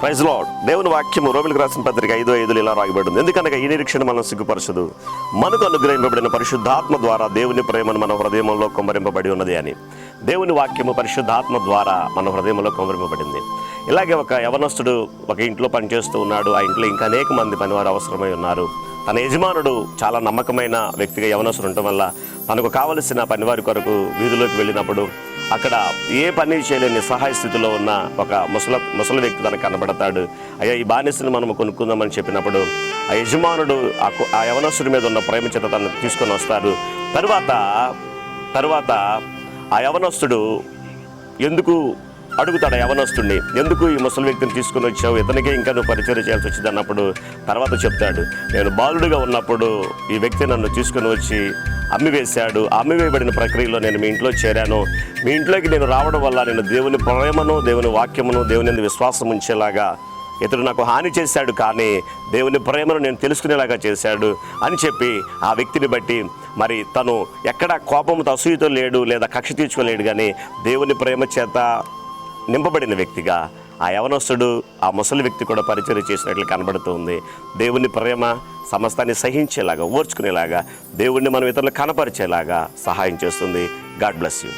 Praise lord. దేవుని వాక్యము రోమిలికి రాసిన పత్రిక 5:5 ఇలా రాయబడింది. ఎందుకనగా ఈ నిరీక్షణ మనం సిగ్గుపరచదు, మనకు అనుగ్రహింపబడిన పరిశుద్ధాత్మ ద్వారా దేవుని ప్రేమను మన హృదయంలో కుమ్మరింపబడి ఉన్నది అని. దేవుని వాక్యము పరిశుద్ధాత్మ ద్వారా మన హృదయంలో కుమ్మరింపబడింది. ఇలాగే ఒక యవనస్తుడు ఒక ఇంట్లో పనిచేస్తూ ఉన్నాడు. ఆ ఇంట్లో ఇంకా అనేక మంది పనివారు అవసరమై ఉన్నారు. తన యజమానుడు చాలా నమ్మకమైన వ్యక్తిగా యవనస్తుడు ఉండటం వల్ల తనకు కావలసిన పనివారి కొరకు వీధిలోకి వెళ్ళినప్పుడు అక్కడ ఏ పని చేయలేని సహాయ స్థితిలో ఉన్న ఒక ముసలి వ్యక్తి తనకు కనబడతాడు. అయ్యా, ఈ బానిసను మనం కొనుక్కుందామని చెప్పినప్పుడు ఆ యజమానుడు ఆ యవనస్తుడి మీద ఉన్న ప్రేమ చేత తను తీసుకొని వస్తాడు. తరువాత ఆ యవనస్తుడు ఎందుకు అడుగుతాడు, యవనస్తుడిని, ఎందుకు ఈ ముసలి వ్యక్తిని తీసుకుని వచ్చావు, ఇతనికే ఇంకా నువ్వు పరిచయం చేయాల్సి వచ్చింది అన్నప్పుడు తర్వాత చెప్తాడు, నేను బాలుడిగా ఉన్నప్పుడు ఈ వ్యక్తి నన్ను తీసుకుని వచ్చి అమ్మివేశాడు. అమ్మివేయబడిన ప్రక్రియలో నేను మీ ఇంట్లో చేరాను. మీ ఇంట్లోకి నేను రావడం వల్ల నేను దేవుని ప్రేమను, దేవుని వాక్యమును, దేవుని యందు విశ్వాసం ఉంచేలాగా ఇతడు నాకు హాని చేశాడు, కానీ దేవుని ప్రేమను నేను తెలుసుకునేలాగా చేశాడు అని చెప్పి ఆ వ్యక్తిని బట్టి మరి తను ఎక్కడ కోపంతో అసూయతో లేడు, లేదా కక్ష తీర్చుకోలేడు, కానీ దేవుని ప్రేమ చేత నింపబడిన వ్యక్తిగా ఆ యవనస్తుడు ఆ ముసలి వ్యక్తి కూడా పరిచయం చేసినట్లు కనబడుతుంది. దేవుని ప్రేమ సమస్తాన్ని సహించేలాగా, ఓర్చుకునేలాగా, దేవుణ్ణి మనం ఇతరులకు కనపరిచేలాగా సహాయం చేస్తుంది. God bless you.